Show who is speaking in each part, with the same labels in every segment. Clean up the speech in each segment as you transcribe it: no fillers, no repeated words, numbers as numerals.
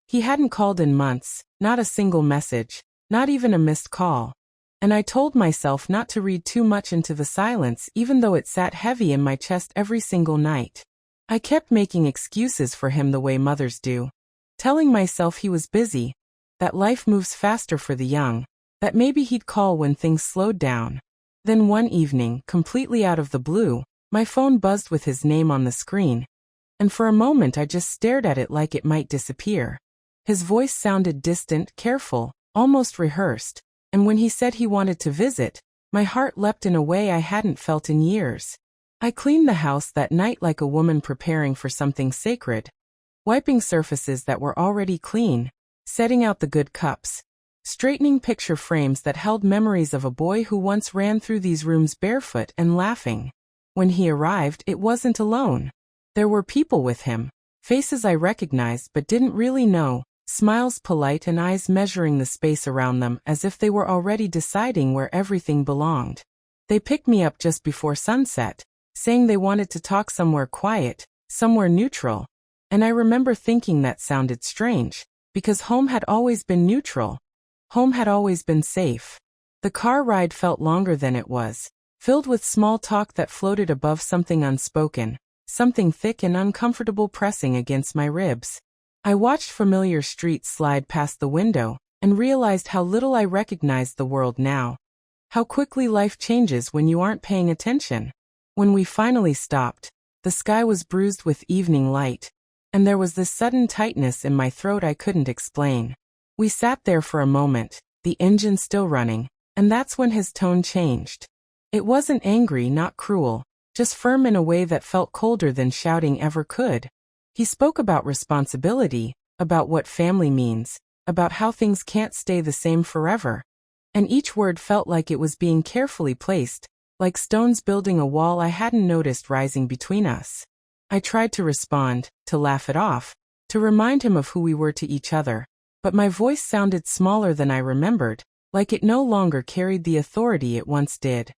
Speaker 1: He hadn't called in months, not a single message, not even a missed call. And I told myself not to read too much into the silence even though it sat heavy in my chest every single night. I kept making excuses for him the way mothers do. Telling myself he was busy, that life moves faster for the young, that maybe he'd call when things slowed down. Then one evening, completely out of the blue, my phone buzzed with his name on the screen. And for a moment I just stared at it like it might disappear. His voice sounded distant, careful, almost rehearsed. And when he said he wanted to visit, my heart leapt in a way I hadn't felt in years. I cleaned the house that night like a woman preparing for something sacred, wiping surfaces that were already clean, setting out the good cups, straightening picture frames that held memories of a boy who once ran through these rooms barefoot and laughing. When he arrived, it wasn't alone. There were people with him, faces I recognized but didn't really know, smiles polite and eyes measuring the space around them as if they were already deciding where everything belonged. They picked me up just before sunset, saying they wanted to talk somewhere quiet, somewhere neutral. And I remember thinking that sounded strange, because home had always been neutral. Home had always been safe. The car ride felt longer than it was, filled with small talk that floated above something unspoken, something thick and uncomfortable pressing against my ribs. I watched familiar streets slide past the window, and realized how little I recognized the world now. How quickly life changes when you aren't paying attention. When we finally stopped, the sky was bruised with evening light, and there was this sudden tightness in my throat I couldn't explain. We sat there for a moment, the engine still running, and that's when his tone changed. It wasn't angry, not cruel, just firm in a way that felt colder than shouting ever could. He spoke about responsibility, about what family means, about how things can't stay the same forever. And each word felt like it was being carefully placed, like stones building a wall I hadn't noticed rising between us. I tried to respond, to laugh it off, to remind him of who we were to each other, but my voice sounded smaller than I remembered, like it no longer carried the authority it once did.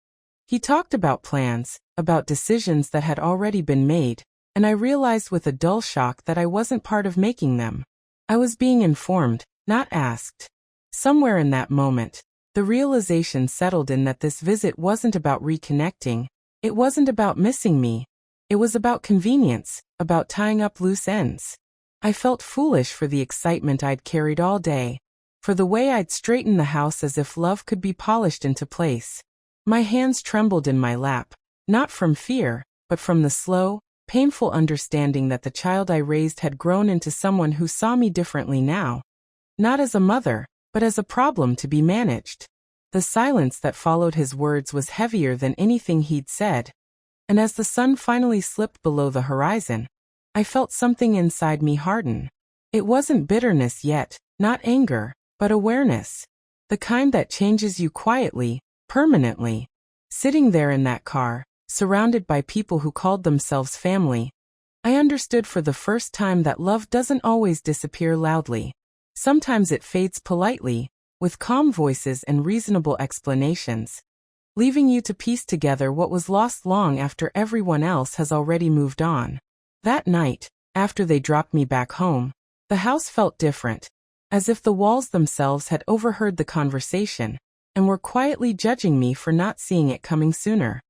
Speaker 1: He talked about plans, about decisions that had already been made, and I realized with a dull shock that I wasn't part of making them. I was being informed, not asked. Somewhere in that moment, the realization settled in that this visit wasn't about reconnecting, it wasn't about missing me. It was about convenience, about tying up loose ends. I felt foolish for the excitement I'd carried all day, for the way I'd straightened the house as if love could be polished into place. My hands trembled in my lap, not from fear, but from the slow, painful understanding that the child I raised had grown into someone who saw me differently now. Not as a mother, but as a problem to be managed. The silence that followed his words was heavier than anything he'd said. And as the sun finally slipped below the horizon, I felt something inside me harden. It wasn't bitterness yet, not anger, but awareness. The kind that changes you quietly, permanently. Sitting there in that car, surrounded by people who called themselves family, I understood for the first time that love doesn't always disappear loudly. Sometimes it fades politely, with calm voices and reasonable explanations, leaving you to piece together what was lost long after everyone else has already moved on. That night, after they dropped me back home, the house felt different, as if the walls themselves had overheard the conversation, and were quietly judging me for not seeing it coming sooner.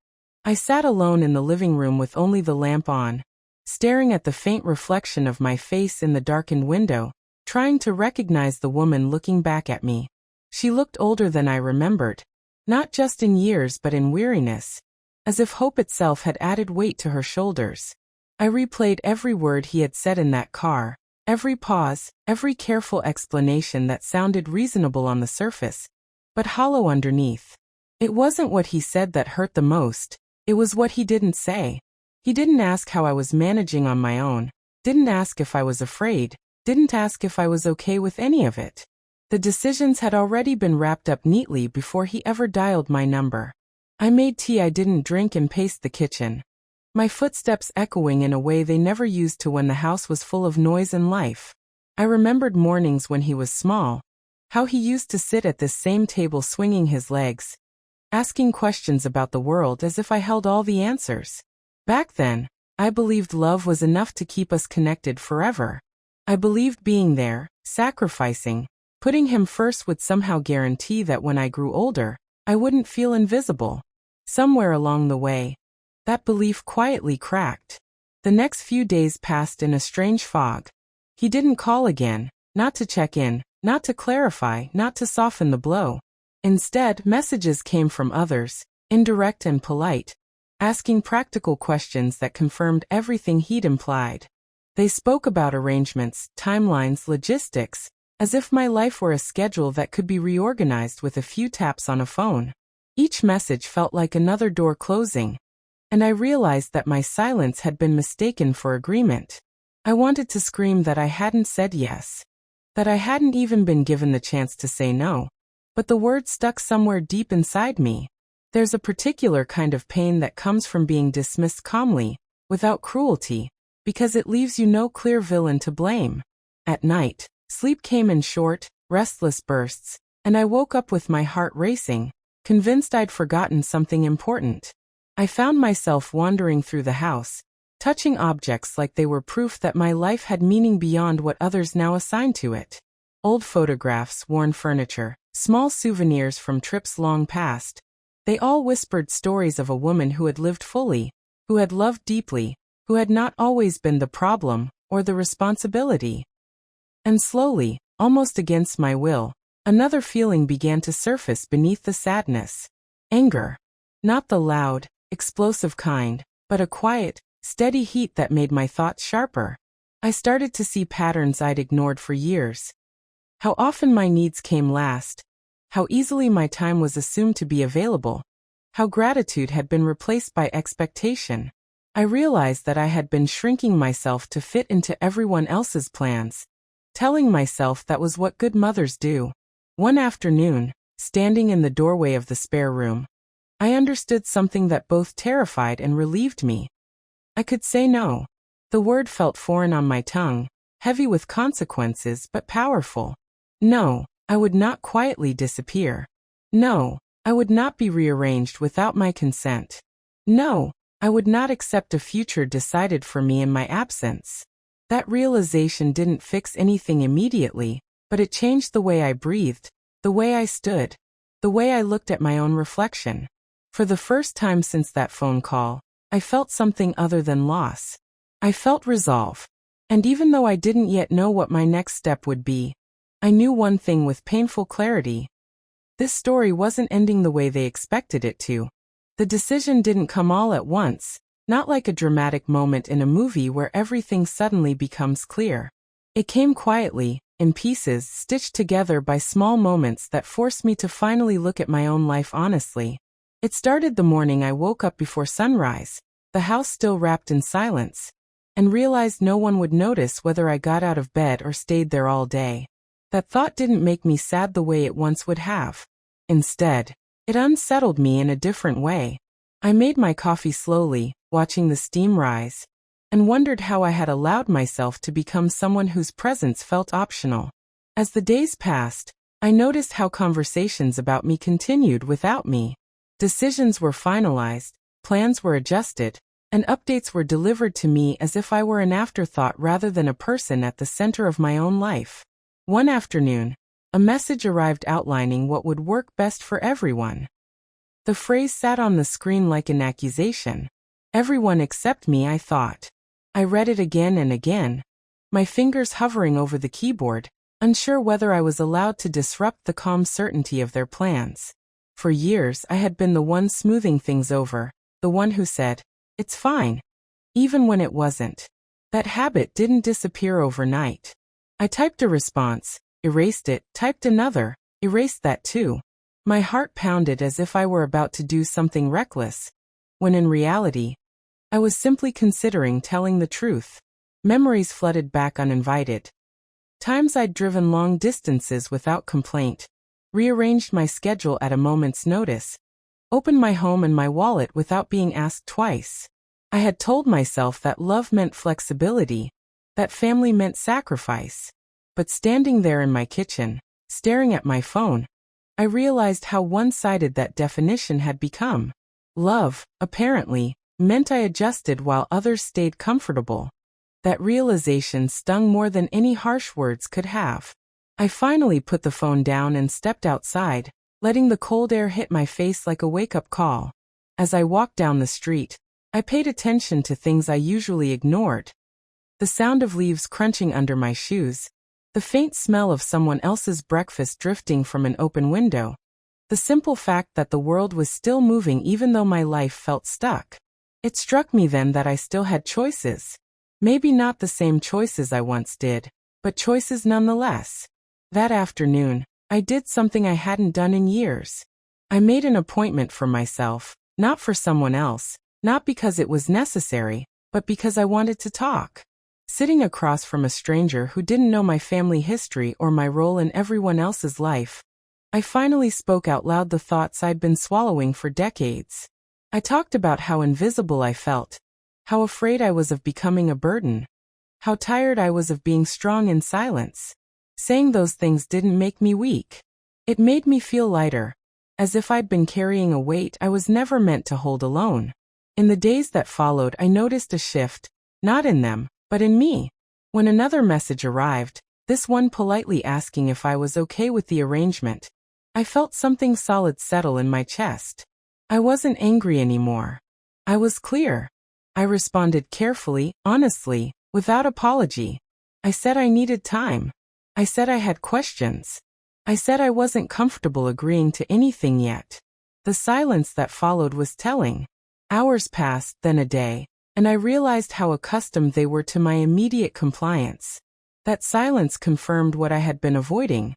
Speaker 1: I sat alone in the living room with only the lamp on, staring at the faint reflection of my face in the darkened window, trying to recognize the woman looking back at me. She looked older than I remembered, not just in years but in weariness, as if hope itself had added weight to her shoulders. I replayed every word he had said in that car, every pause, every careful explanation that sounded reasonable on the surface, but hollow underneath. It wasn't what he said that hurt the most, it was what he didn't say. He didn't ask how I was managing on my own, didn't ask if I was afraid, didn't ask if I was okay with any of it. The decisions had already been wrapped up neatly before he ever dialed my number. I made tea I didn't drink and paced the kitchen, my footsteps echoing in a way they never used to when the house was full of noise and life. I remembered mornings when he was small, how he used to sit at this same table swinging his legs, asking questions about the world as if I held all the answers. Back then, I believed love was enough to keep us connected forever. I believed being there, sacrificing, putting him first would somehow guarantee that when I grew older, I wouldn't feel invisible. Somewhere along the way, that belief quietly cracked. The next few days passed in a strange fog. He didn't call again, not to check in, not to clarify, not to soften the blow. Instead, messages came from others, indirect and polite, asking practical questions that confirmed everything he'd implied. They spoke about arrangements, timelines, logistics, as if my life were a schedule that could be reorganized with a few taps on a phone. Each message felt like another door closing, and I realized that my silence had been mistaken for agreement. I wanted to scream that I hadn't said yes, that I hadn't even been given the chance to say no, but the word stuck somewhere deep inside me. There's a particular kind of pain that comes from being dismissed calmly, without cruelty, because it leaves you no clear villain to blame. At night, sleep came in short, restless bursts, and I woke up with my heart racing, convinced I'd forgotten something important. I found myself wandering through the house, touching objects like they were proof that my life had meaning beyond what others now assigned to it. Old photographs, worn furniture, small souvenirs from trips long past. They all whispered stories of a woman who had lived fully, who had loved deeply, who had not always been the problem or the responsibility. And slowly, almost against my will, another feeling began to surface beneath the sadness. Anger. Not the loud, explosive kind, but a quiet, steady heat that made my thoughts sharper. I started to see patterns I'd ignored for years. How often my needs came last. How easily my time was assumed to be available. How gratitude had been replaced by expectation. I realized that I had been shrinking myself to fit into everyone else's plans, telling myself that was what good mothers do. One afternoon, standing in the doorway of the spare room, I understood something that both terrified and relieved me. I could say no. The word felt foreign on my tongue, heavy with consequences but powerful. No, I would not quietly disappear. No, I would not be rearranged without my consent. No, I would not accept a future decided for me in my absence. That realization didn't fix anything immediately, but it changed the way I breathed, the way I stood, the way I looked at my own reflection. For the first time since that phone call, I felt something other than loss. I felt resolve. And even though I didn't yet know what my next step would be, I knew one thing with painful clarity. This story wasn't ending the way they expected it to. The decision didn't come all at once, not like a dramatic moment in a movie where everything suddenly becomes clear. It came quietly, in pieces stitched together by small moments that forced me to finally look at my own life honestly. It started the morning I woke up before sunrise, the house still wrapped in silence, and realized no one would notice whether I got out of bed or stayed there all day. That thought didn't make me sad the way it once would have. Instead, it unsettled me in a different way. I made my coffee slowly, watching the steam rise, and wondered how I had allowed myself to become someone whose presence felt optional. As the days passed, I noticed how conversations about me continued without me. Decisions were finalized, plans were adjusted, and updates were delivered to me as if I were an afterthought rather than a person at the center of my own life. One afternoon, a message arrived outlining what would work best for everyone. The phrase sat on the screen like an accusation. Everyone except me, I thought. I read it again and again, my fingers hovering over the keyboard, unsure whether I was allowed to disrupt the calm certainty of their plans. For years I had been the one smoothing things over, the one who said, "It's fine," even when it wasn't. That habit didn't disappear overnight. I typed a response, erased it, typed another, erased that too. My heart pounded as if I were about to do something reckless, when in reality, I was simply considering telling the truth. Memories flooded back uninvited. Times I'd driven long distances without complaint, rearranged my schedule at a moment's notice, opened my home and my wallet without being asked twice. I had told myself that love meant flexibility, that family meant sacrifice. But standing there in my kitchen, staring at my phone, I realized how one-sided that definition had become. Love, apparently, meant I adjusted while others stayed comfortable. That realization stung more than any harsh words could have. I finally put the phone down and stepped outside, letting the cold air hit my face like a wake-up call. As I walked down the street, I paid attention to things I usually ignored. The sound of leaves crunching under my shoes, the faint smell of someone else's breakfast drifting from an open window, the simple fact that the world was still moving even though my life felt stuck. It struck me then that I still had choices. Maybe not the same choices I once did, but choices nonetheless. That afternoon, I did something I hadn't done in years. I made an appointment for myself, not for someone else, not because it was necessary, but because I wanted to talk. Sitting across from a stranger who didn't know my family history or my role in everyone else's life, I finally spoke out loud the thoughts I'd been swallowing for decades. I talked about how invisible I felt, how afraid I was of becoming a burden, how tired I was of being strong in silence. Saying those things didn't make me weak. It made me feel lighter, as if I'd been carrying a weight I was never meant to hold alone. In the days that followed, I noticed a shift, not in them, but in me. When another message arrived, this one politely asking if I was okay with the arrangement, I felt something solid settle in my chest. I wasn't angry anymore. I was clear. I responded carefully, honestly, without apology. I said I needed time. I said I had questions. I said I wasn't comfortable agreeing to anything yet. The silence that followed was telling. Hours passed, then a day, and I realized how accustomed they were to my immediate compliance. That silence confirmed what I had been avoiding.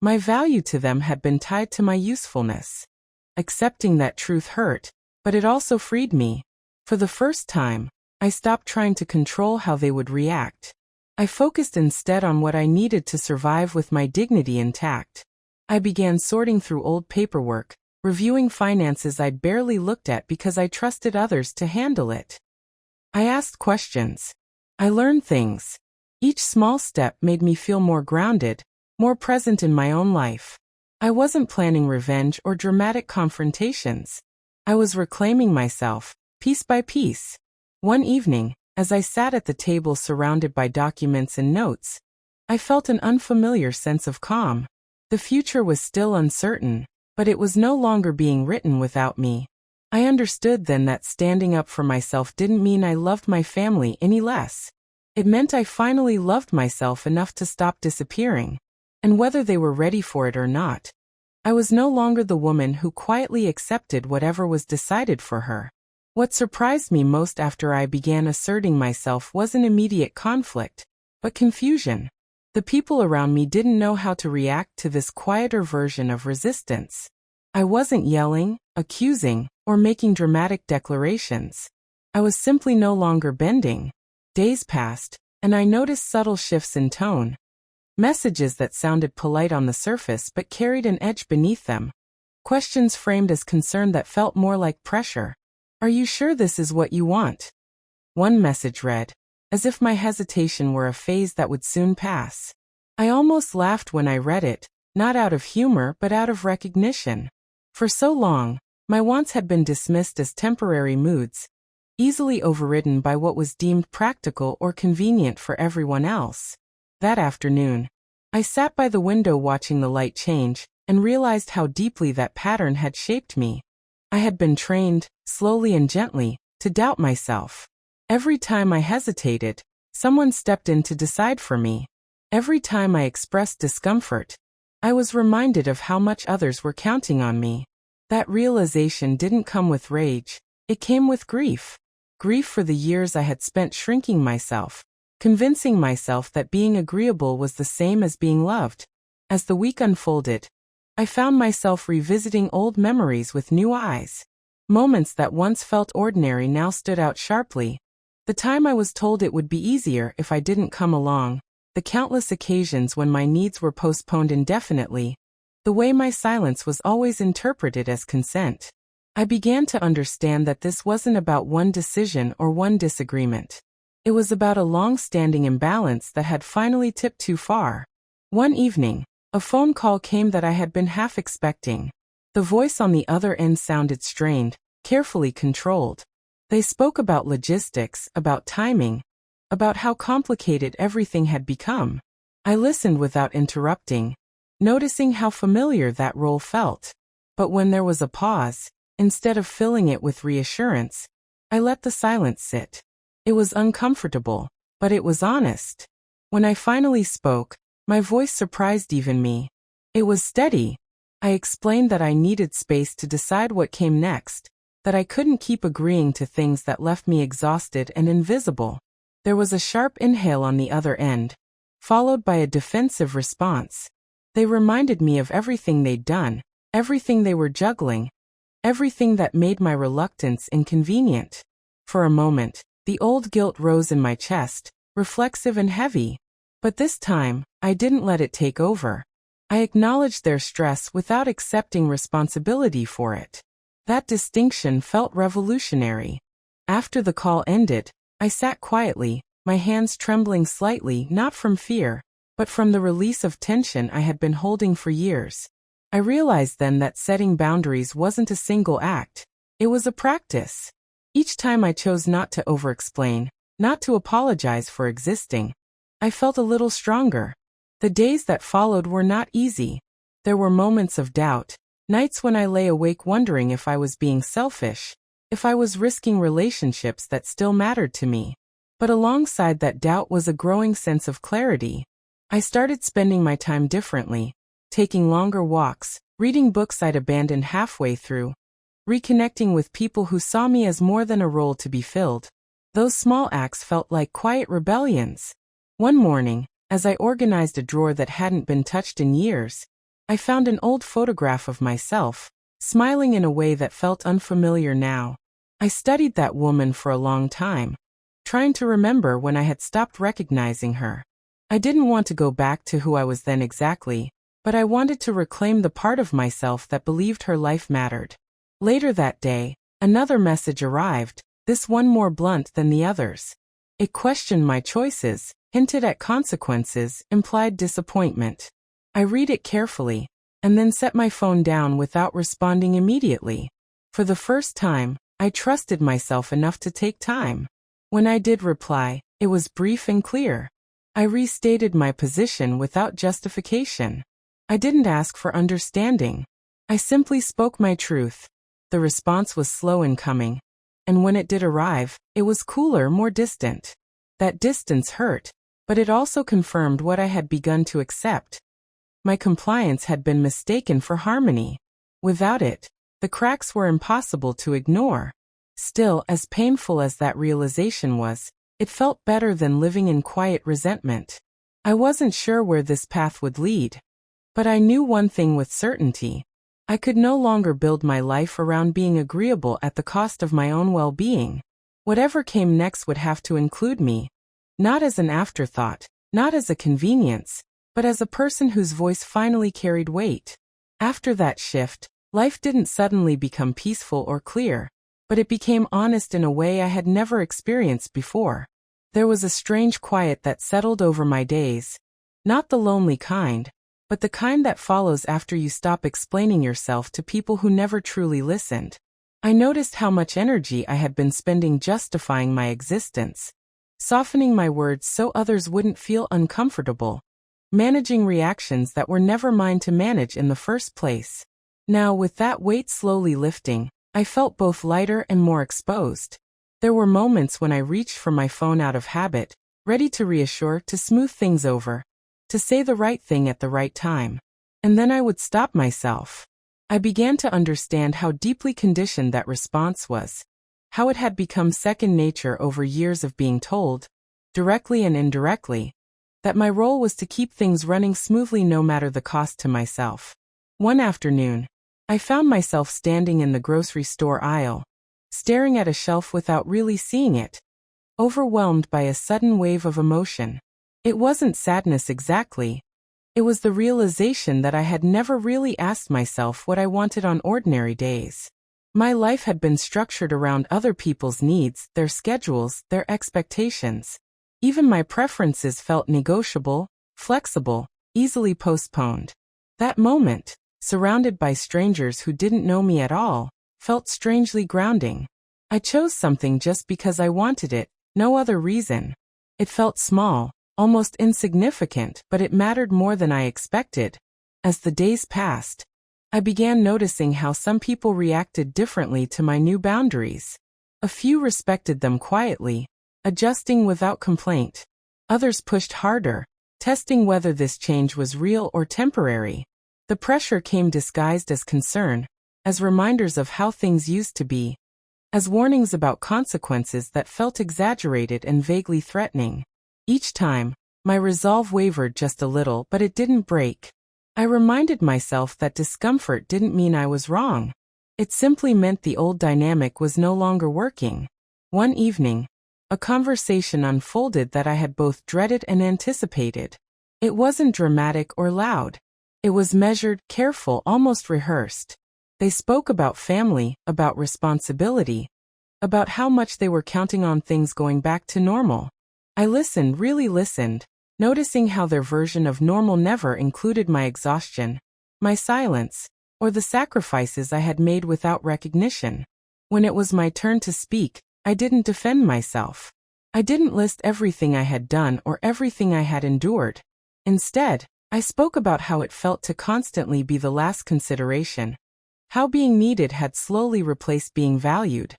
Speaker 1: My value to them had been tied to my usefulness. Accepting that truth hurt, but it also freed me. For the first time, I stopped trying to control how they would react. I focused instead on what I needed to survive with my dignity intact. I began sorting through old paperwork, reviewing finances I'd barely looked at because I trusted others to handle it. I asked questions. I learned things. Each small step made me feel more grounded, more present in my own life. I wasn't planning revenge or dramatic confrontations. I was reclaiming myself, piece by piece. One evening, as I sat at the table surrounded by documents and notes, I felt an unfamiliar sense of calm. The future was still uncertain, but it was no longer being written without me. I understood then that standing up for myself didn't mean I loved my family any less. It meant I finally loved myself enough to stop disappearing. And whether they were ready for it or not, I was no longer the woman who quietly accepted whatever was decided for her. What surprised me most after I began asserting myself wasn't immediate conflict, but confusion. The people around me didn't know how to react to this quieter version of resistance. I wasn't yelling, accusing, or making dramatic declarations. I was simply no longer bending. Days passed, and I noticed subtle shifts in tone. Messages that sounded polite on the surface but carried an edge beneath them. Questions framed as concern that felt more like pressure. Are you sure this is what you want? One message read, as if my hesitation were a phase that would soon pass. I almost laughed when I read it, not out of humor but out of recognition. For so long, my wants had been dismissed as temporary moods, easily overridden by what was deemed practical or convenient for everyone else. That afternoon, I sat by the window watching the light change, and realized how deeply that pattern had shaped me. I had been trained, slowly and gently, to doubt myself. Every time I hesitated, someone stepped in to decide for me. Every time I expressed discomfort, I was reminded of how much others were counting on me. That realization didn't come with rage, it came with grief. Grief for the years I had spent shrinking myself, convincing myself that being agreeable was the same as being loved. As the week unfolded, I found myself revisiting old memories with new eyes. Moments that once felt ordinary now stood out sharply. The time I was told it would be easier if I didn't come along, the countless occasions when my needs were postponed indefinitely, the way my silence was always interpreted as consent. I began to understand that this wasn't about one decision or one disagreement. It was about a long-standing imbalance that had finally tipped too far. One evening, a phone call came that I had been half expecting. The voice on the other end sounded strained, carefully controlled. They spoke about logistics, about timing, about how complicated everything had become. I listened without interrupting, noticing how familiar that role felt. But when there was a pause, instead of filling it with reassurance, I let the silence sit. It was uncomfortable, but it was honest. When I finally spoke, my voice surprised even me. It was steady. I explained that I needed space to decide what came next, that I couldn't keep agreeing to things that left me exhausted and invisible. There was a sharp inhale on the other end, followed by a defensive response. They reminded me of everything they'd done, everything they were juggling, everything that made my reluctance inconvenient. For a moment, the old guilt rose in my chest, reflexive and heavy. But this time, I didn't let it take over. I acknowledged their stress without accepting responsibility for it. That distinction felt revolutionary. After the call ended, I sat quietly, my hands trembling slightly, not from fear, but from the release of tension I had been holding for years. I realized then that setting boundaries wasn't a single act. It was a practice. Each time I chose not to over-explain, not to apologize for existing, I felt a little stronger. The days that followed were not easy. There were moments of doubt, nights when I lay awake wondering if I was being selfish, if I was risking relationships that still mattered to me. But alongside that doubt was a growing sense of clarity. I started spending my time differently, taking longer walks, reading books I'd abandoned halfway through, reconnecting with people who saw me as more than a role to be filled. Those small acts felt like quiet rebellions. One morning, as I organized a drawer that hadn't been touched in years, I found an old photograph of myself, smiling in a way that felt unfamiliar now. I studied that woman for a long time, trying to remember when I had stopped recognizing her. I didn't want to go back to who I was then exactly, but I wanted to reclaim the part of myself that believed her life mattered. Later that day, another message arrived, this one more blunt than the others. It questioned my choices, hinted at consequences, implied disappointment. I read it carefully, and then set my phone down without responding immediately. For the first time, I trusted myself enough to take time. When I did reply, it was brief and clear. I restated my position without justification. I didn't ask for understanding. I simply spoke my truth. The response was slow in coming, and when it did arrive, it was cooler, more distant. That distance hurt, but it also confirmed what I had begun to accept. My compliance had been mistaken for harmony. Without it, the cracks were impossible to ignore. Still, as painful as that realization was, it felt better than living in quiet resentment. I wasn't sure where this path would lead, but I knew one thing with certainty. I could no longer build my life around being agreeable at the cost of my own well-being. Whatever came next would have to include me, not as an afterthought, not as a convenience, but as a person whose voice finally carried weight. After that shift, life didn't suddenly become peaceful or clear, but it became honest in a way I had never experienced before. There was a strange quiet that settled over my days. Not the lonely kind, but the kind that follows after you stop explaining yourself to people who never truly listened. I noticed how much energy I had been spending justifying my existence, softening my words so others wouldn't feel uncomfortable, managing reactions that were never mine to manage in the first place. Now, with that weight slowly lifting, I felt both lighter and more exposed. There were moments when I reached for my phone out of habit, ready to reassure, to smooth things over, to say the right thing at the right time. And then I would stop myself. I began to understand how deeply conditioned that response was, how it had become second nature over years of being told, directly and indirectly, that my role was to keep things running smoothly no matter the cost to myself. One afternoon, I found myself standing in the grocery store aisle, staring at a shelf without really seeing it, overwhelmed by a sudden wave of emotion. It wasn't sadness exactly. It was the realization that I had never really asked myself what I wanted on ordinary days. My life had been structured around other people's needs, their schedules, their expectations. Even my preferences felt negotiable, flexible, easily postponed. That moment, surrounded by strangers who didn't know me at all, felt strangely grounding. I chose something just because I wanted it, no other reason. It felt small, almost insignificant, but it mattered more than I expected. As the days passed, I began noticing how some people reacted differently to my new boundaries. A few respected them quietly, adjusting without complaint. Others pushed harder, testing whether this change was real or temporary. The pressure came disguised as concern, as reminders of how things used to be, as warnings about consequences that felt exaggerated and vaguely threatening. Each time, my resolve wavered just a little, but it didn't break. I reminded myself that discomfort didn't mean I was wrong. It simply meant the old dynamic was no longer working. One evening, a conversation unfolded that I had both dreaded and anticipated. It wasn't dramatic or loud. It was measured, careful, almost rehearsed. They spoke about family, about responsibility, about how much they were counting on things going back to normal. I listened, really listened, noticing how their version of normal never included my exhaustion, my silence, or the sacrifices I had made without recognition. When it was my turn to speak, I didn't defend myself. I didn't list everything I had done or everything I had endured. Instead, I spoke about how it felt to constantly be the last consideration, how being needed had slowly replaced being valued.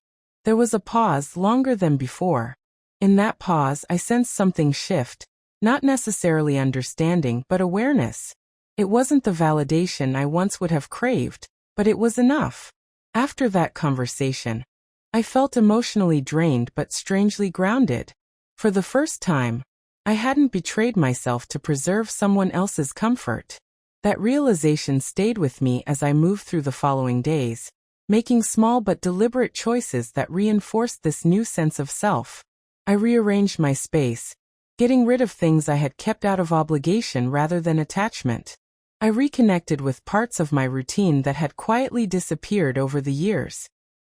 Speaker 1: There was a pause longer than before. In that pause, I sensed something shift, not necessarily understanding, but awareness. It wasn't the validation I once would have craved, but it was enough. After that conversation, I felt emotionally drained but strangely grounded. For the first time, I hadn't betrayed myself to preserve someone else's comfort. That realization stayed with me as I moved through the following days, making small but deliberate choices that reinforced this new sense of self. I rearranged my space, getting rid of things I had kept out of obligation rather than attachment. I reconnected with parts of my routine that had quietly disappeared over the years.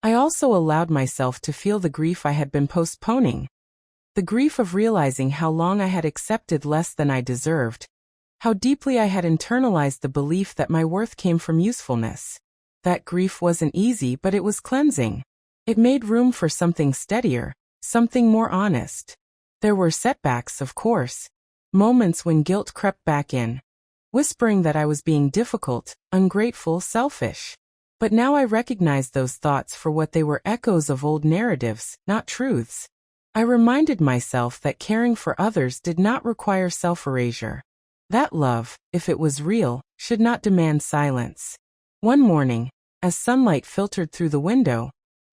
Speaker 1: I also allowed myself to feel the grief I had been postponing. The grief of realizing how long I had accepted less than I deserved, how deeply I had internalized the belief that my worth came from usefulness. That grief wasn't easy, but it was cleansing. It made room for something steadier, something more honest. There were setbacks, of course, moments when guilt crept back in, whispering that I was being difficult, ungrateful, selfish. But now I recognized those thoughts for what they were: echoes of old narratives, not truths. I reminded myself that caring for others did not require self-erasure. That love, if it was real, should not demand silence. One morning, as sunlight filtered through the window,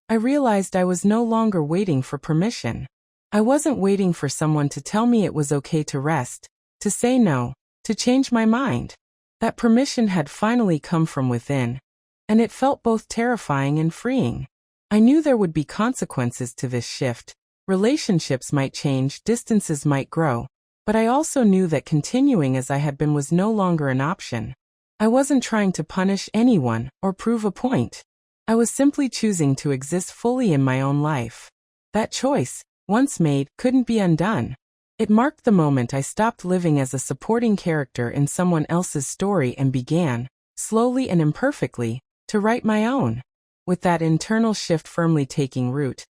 Speaker 1: I realized I was no longer waiting for permission. I wasn't waiting for someone to tell me it was okay to rest, to say no, to change my mind. That permission had finally come from within, and it felt both terrifying and freeing. I knew there would be consequences to this shift. Relationships might change, distances might grow, but I also knew that continuing as I had been was no longer an option. I wasn't trying to punish anyone or prove a point. I was simply choosing to exist fully in my own life. That choice, once made, couldn't be undone. It marked the moment I stopped living as a supporting character in someone else's story and began, slowly and imperfectly, to write my own. With that internal shift firmly taking root,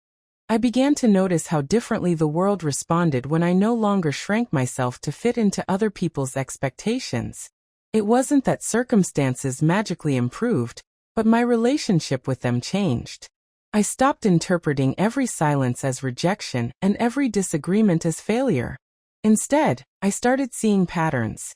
Speaker 1: I began to notice how differently the world responded when I no longer shrank myself to fit into other people's expectations. It wasn't that circumstances magically improved, but my relationship with them changed. I stopped interpreting every silence as rejection and every disagreement as failure. Instead, I started seeing patterns.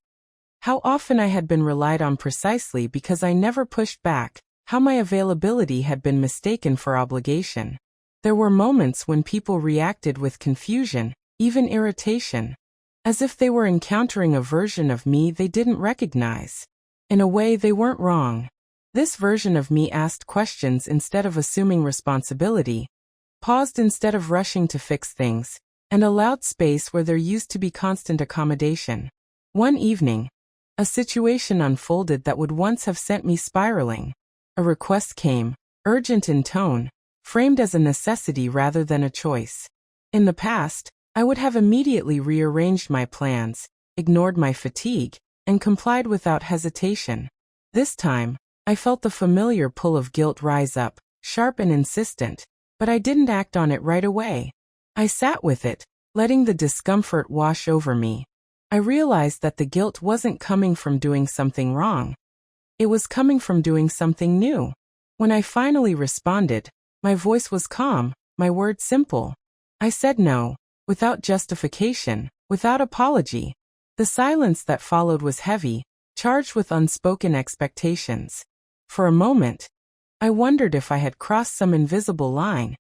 Speaker 1: How often I had been relied on precisely because I never pushed back, how my availability had been mistaken for obligation. There were moments when people reacted with confusion, even irritation, as if they were encountering a version of me they didn't recognize. In a way, they weren't wrong. This version of me asked questions instead of assuming responsibility, paused instead of rushing to fix things, and allowed space where there used to be constant accommodation. One evening, a situation unfolded that would once have sent me spiraling. A request came, urgent in tone, framed as a necessity rather than a choice. In the past, I would have immediately rearranged my plans, ignored my fatigue, and complied without hesitation. This time, I felt the familiar pull of guilt rise up, sharp and insistent, but I didn't act on it right away. I sat with it, letting the discomfort wash over me. I realized that the guilt wasn't coming from doing something wrong. It was coming from doing something new. When I finally responded, my voice was calm, my words simple. I said no, without justification, without apology. The silence that followed was heavy, charged with unspoken expectations. For a moment, I wondered if I had crossed some invisible line,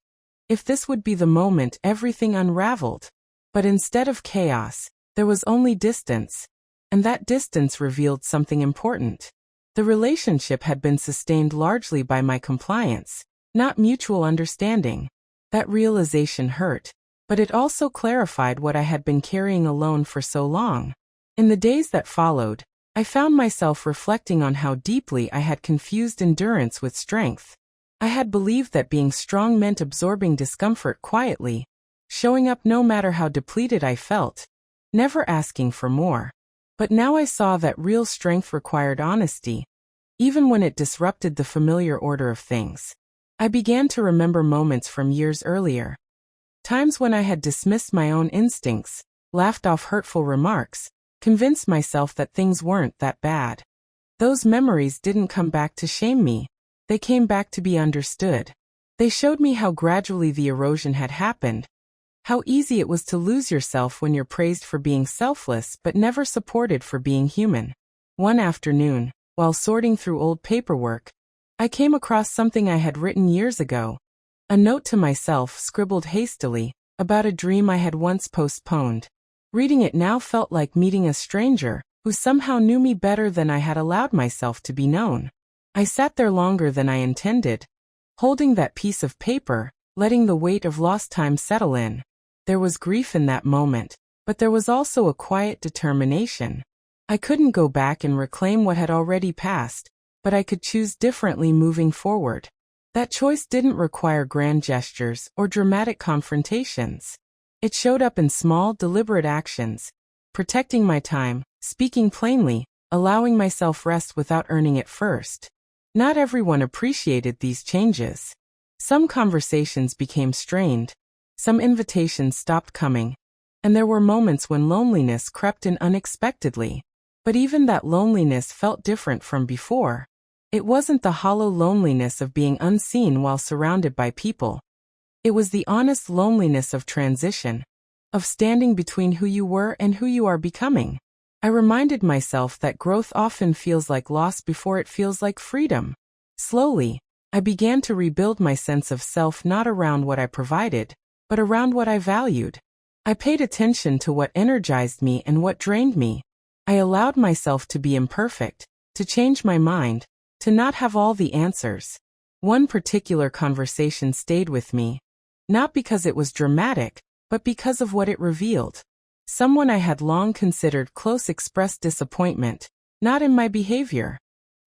Speaker 1: if this would be the moment everything unraveled. But instead of chaos, there was only distance, and that distance revealed something important. The relationship had been sustained largely by my compliance, not mutual understanding. That realization hurt, but it also clarified what I had been carrying alone for so long. In the days that followed, I found myself reflecting on how deeply I had confused endurance with strength. I had believed that being strong meant absorbing discomfort quietly, showing up no matter how depleted I felt, never asking for more. But now I saw that real strength required honesty, even when it disrupted the familiar order of things. I began to remember moments from years earlier. Times when I had dismissed my own instincts, laughed off hurtful remarks, convinced myself that things weren't that bad. Those memories didn't come back to shame me. They came back to be understood. They showed me how gradually the erosion had happened, how easy it was to lose yourself when you're praised for being selfless but never supported for being human. One afternoon, while sorting through old paperwork, I came across something I had written years ago. A note to myself scribbled hastily, about a dream I had once postponed. Reading it now felt like meeting a stranger, who somehow knew me better than I had allowed myself to be known. I sat there longer than I intended, holding that piece of paper, letting the weight of lost time settle in. There was grief in that moment, but there was also a quiet determination. I couldn't go back and reclaim what had already passed, but I could choose differently moving forward. That choice didn't require grand gestures or dramatic confrontations. It showed up in small, deliberate actions, protecting my time, speaking plainly, allowing myself rest without earning it first. Not everyone appreciated these changes. Some conversations became strained, some invitations stopped coming, and there were moments when loneliness crept in unexpectedly. But even that loneliness felt different from before. It wasn't the hollow loneliness of being unseen while surrounded by people. It was the honest loneliness of transition, of standing between who you were and who you are becoming. I reminded myself that growth often feels like loss before it feels like freedom. Slowly, I began to rebuild my sense of self not around what I provided, but around what I valued. I paid attention to what energized me and what drained me. I allowed myself to be imperfect, to change my mind, to not have all the answers. One particular conversation stayed with me, not because it was dramatic, but because of what it revealed. Someone I had long considered close expressed disappointment, not in my behavior,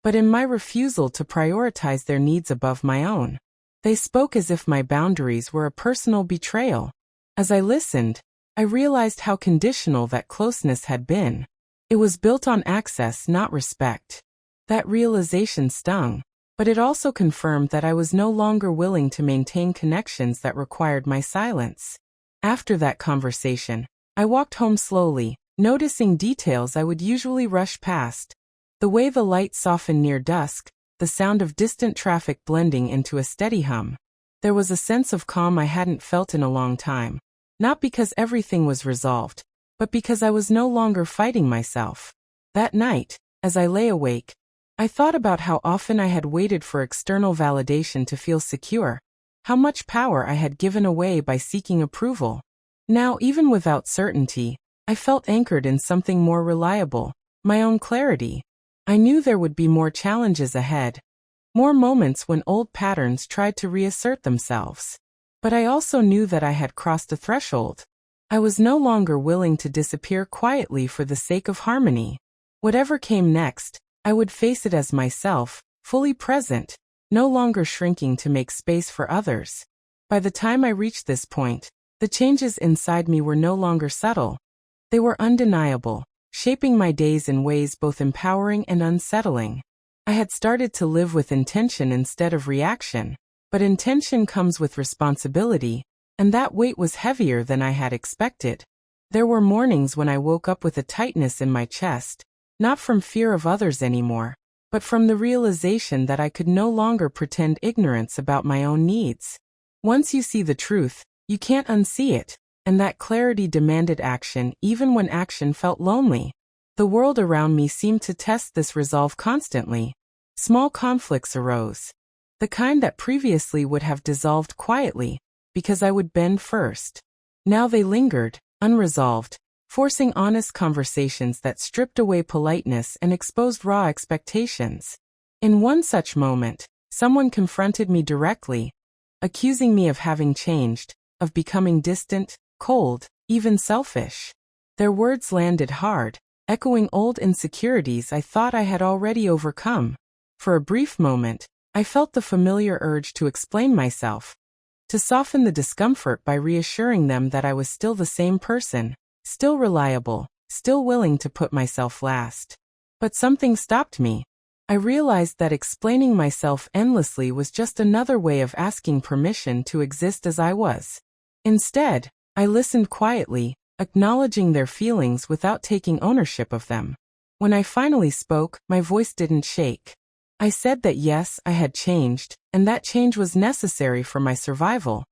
Speaker 1: but in my refusal to prioritize their needs above my own. They spoke as if my boundaries were a personal betrayal. As I listened, I realized how conditional that closeness had been. It was built on access, not respect. That realization stung, but it also confirmed that I was no longer willing to maintain connections that required my silence. After that conversation, I walked home slowly, noticing details I would usually rush past. The way the light softened near dusk, the sound of distant traffic blending into a steady hum. There was a sense of calm I hadn't felt in a long time, not because everything was resolved, but because I was no longer fighting myself. That night, as I lay awake, I thought about how often I had waited for external validation to feel secure, how much power I had given away by seeking approval. Now, even without certainty, I felt anchored in something more reliable, my own clarity. I knew there would be more challenges ahead, more moments when old patterns tried to reassert themselves. But I also knew that I had crossed a threshold. I was no longer willing to disappear quietly for the sake of harmony. Whatever came next, I would face it as myself, fully present, no longer shrinking to make space for others. By the time I reached this point, the changes inside me were no longer subtle. They were undeniable, shaping my days in ways both empowering and unsettling. I had started to live with intention instead of reaction, but intention comes with responsibility, and that weight was heavier than I had expected. There were mornings when I woke up with a tightness in my chest, not from fear of others anymore, but from the realization that I could no longer pretend ignorance about my own needs. Once you see the truth, you can't unsee it, and that clarity demanded action even when action felt lonely. The world around me seemed to test this resolve constantly. Small conflicts arose, the kind that previously would have dissolved quietly, because I would bend first. Now they lingered, unresolved, forcing honest conversations that stripped away politeness and exposed raw expectations. In one such moment, someone confronted me directly, accusing me of having changed, of becoming distant, cold, even selfish. Their words landed hard, echoing old insecurities I thought I had already overcome. For a brief moment, I felt the familiar urge to explain myself, to soften the discomfort by reassuring them that I was still the same person, still reliable, still willing to put myself last. But something stopped me. I realized that explaining myself endlessly was just another way of asking permission to exist as I was. Instead, I listened quietly, acknowledging their feelings without taking ownership of them. When I finally spoke, my voice didn't shake. I said that yes, I had changed, and that change was necessary for my survival.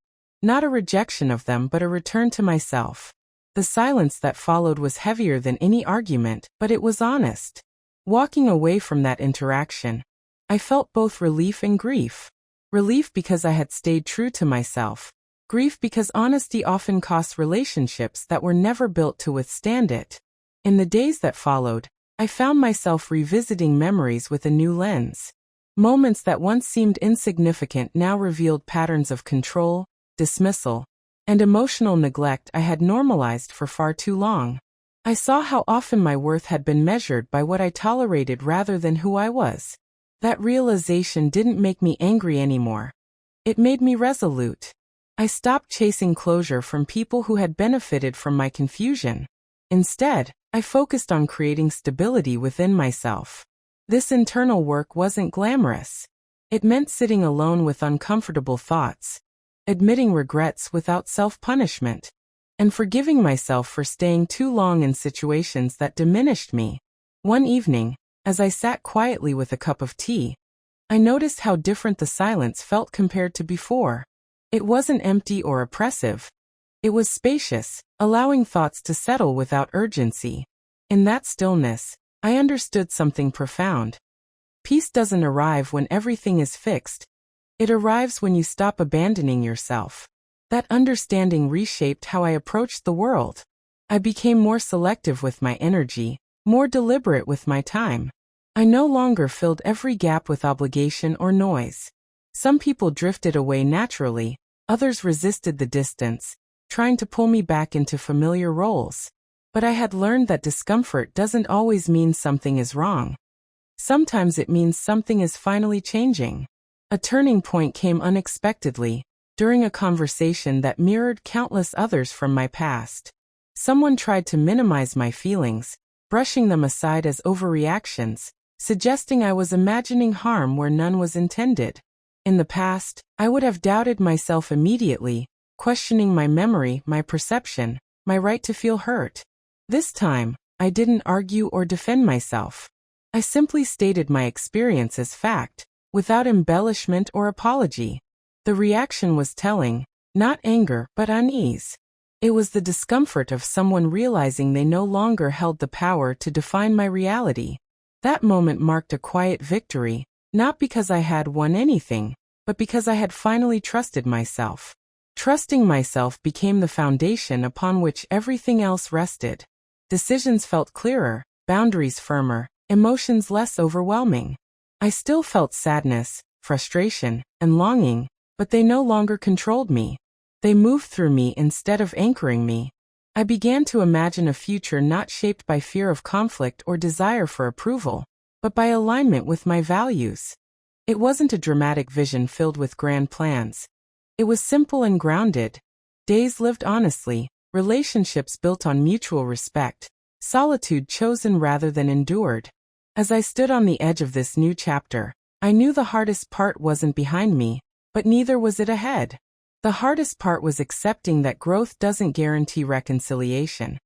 Speaker 1: Not a rejection of them, but a return to myself. The silence that followed was heavier than any argument, but it was honest. Walking away from that interaction, I felt both relief and grief. Relief because I had stayed true to myself. Grief because honesty often costs relationships that were never built to withstand it. In the days that followed, I found myself revisiting memories with a new lens. Moments that once seemed insignificant now revealed patterns of control, dismissal, and emotional neglect I had normalized for far too long. I saw how often my worth had been measured by what I tolerated rather than who I was. That realization didn't make me angry anymore. It made me resolute. I stopped chasing closure from people who had benefited from my confusion. Instead, I focused on creating stability within myself. This internal work wasn't glamorous. It meant sitting alone with uncomfortable thoughts, admitting regrets without self-punishment, and forgiving myself for staying too long in situations that diminished me. One evening, as I sat quietly with a cup of tea, I noticed how different the silence felt compared to before. It wasn't empty or oppressive. It was spacious, allowing thoughts to settle without urgency. In that stillness, I understood something profound. Peace doesn't arrive when everything is fixed. It arrives when you stop abandoning yourself. That understanding reshaped how I approached the world. I became more selective with my energy, more deliberate with my time. I no longer filled every gap with obligation or noise. Some people drifted away naturally, others resisted the distance, trying to pull me back into familiar roles. But I had learned that discomfort doesn't always mean something is wrong. Sometimes it means something is finally changing. A turning point came unexpectedly, during a conversation that mirrored countless others from my past. Someone tried to minimize my feelings, brushing them aside as overreactions, suggesting I was imagining harm where none was intended. In the past, I would have doubted myself immediately, questioning my memory, my perception, my right to feel hurt. This time, I didn't argue or defend myself. I simply stated my experience as fact, without embellishment or apology. The reaction was telling, not anger but unease. It was the discomfort of someone realizing they no longer held the power to define my reality. That moment marked a quiet victory, not because I had won anything, but because I had finally trusted myself. Trusting myself became the foundation upon which everything else rested. Decisions felt clearer, boundaries firmer, emotions less overwhelming. I still felt sadness, frustration, and longing, but they no longer controlled me. They moved through me instead of anchoring me. I began to imagine a future not shaped by fear of conflict or desire for approval, but by alignment with my values. It wasn't a dramatic vision filled with grand plans. It was simple and grounded. Days lived honestly, relationships built on mutual respect, solitude chosen rather than endured. As I stood on the edge of this new chapter, I knew the hardest part wasn't behind me, but neither was it ahead. The hardest part was accepting that growth doesn't guarantee reconciliation,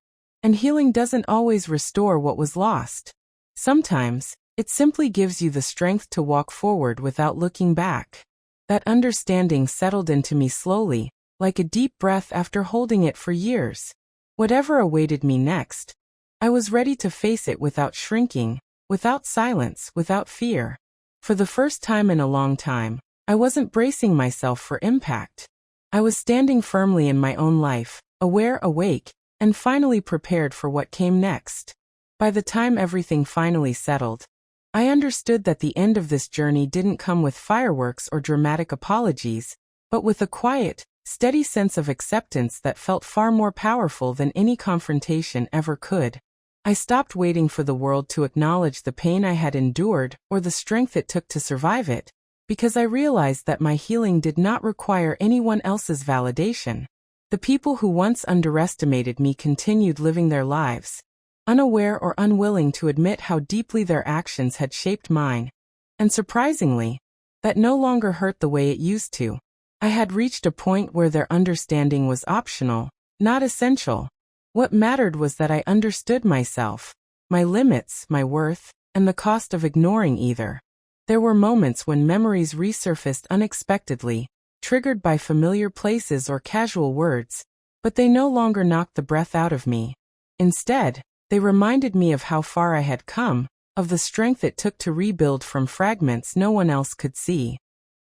Speaker 1: and healing doesn't always restore what was lost. Sometimes, it simply gives you the strength to walk forward without looking back. That understanding settled into me slowly, like a deep breath after holding it for years. Whatever awaited me next, I was ready to face it without shrinking, without silence, without fear. For the first time in a long time, I wasn't bracing myself for impact. I was standing firmly in my own life, aware, awake, and finally prepared for what came next. By the time everything finally settled, I understood that the end of this journey didn't come with fireworks or dramatic apologies, but with a quiet, steady sense of acceptance that felt far more powerful than any confrontation ever could. I stopped waiting for the world to acknowledge the pain I had endured or the strength it took to survive it, because I realized that my healing did not require anyone else's validation. The people who once underestimated me continued living their lives, unaware or unwilling to admit how deeply their actions had shaped mine. And surprisingly, that no longer hurt the way it used to. I had reached a point where their understanding was optional, not essential. What mattered was that I understood myself, my limits, my worth, and the cost of ignoring either. There were moments when memories resurfaced unexpectedly, triggered by familiar places or casual words, but they no longer knocked the breath out of me. Instead, they reminded me of how far I had come, of the strength it took to rebuild from fragments no one else could see.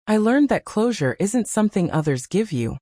Speaker 1: I learned that closure isn't something others give you.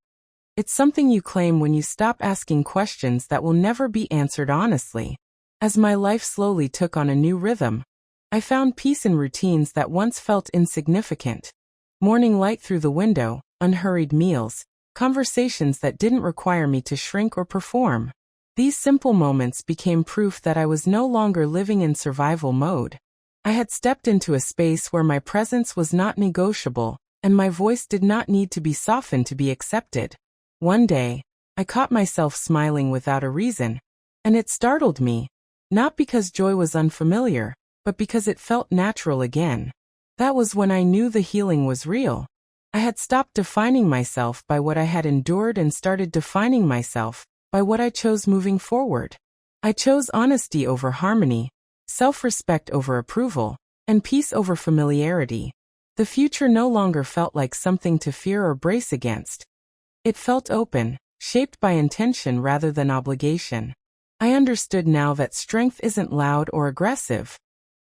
Speaker 1: It's something you claim when you stop asking questions that will never be answered honestly. As my life slowly took on a new rhythm, I found peace in routines that once felt insignificant. Morning light through the window, unhurried meals, conversations that didn't require me to shrink or perform. These simple moments became proof that I was no longer living in survival mode. I had stepped into a space where my presence was not negotiable, and my voice did not need to be softened to be accepted. One day, I caught myself smiling without a reason, and it startled me, not because joy was unfamiliar, but because it felt natural again. That was when I knew the healing was real. I had stopped defining myself by what I had endured and started defining myself by what I chose moving forward. I chose honesty over harmony, self-respect over approval, and peace over familiarity. The future no longer felt like something to fear or brace against. It felt open, shaped by intention rather than obligation. I understood now that strength isn't loud or aggressive.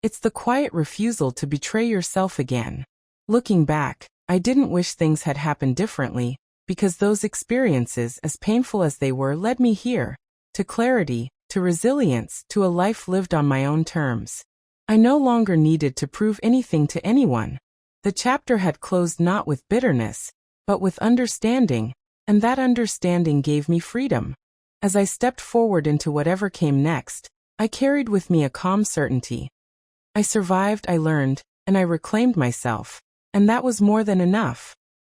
Speaker 1: It's the quiet refusal to betray yourself again. Looking back, I didn't wish things had happened differently, because those experiences, as painful as they were, led me here, to clarity, to resilience, to a life lived on my own terms. I no longer needed to prove anything to anyone. The chapter had closed not with bitterness, but with understanding, and that understanding gave me freedom. As I stepped forward into whatever came next, I carried with me a calm certainty. I survived, I learned, and I reclaimed myself, and that was more than enough.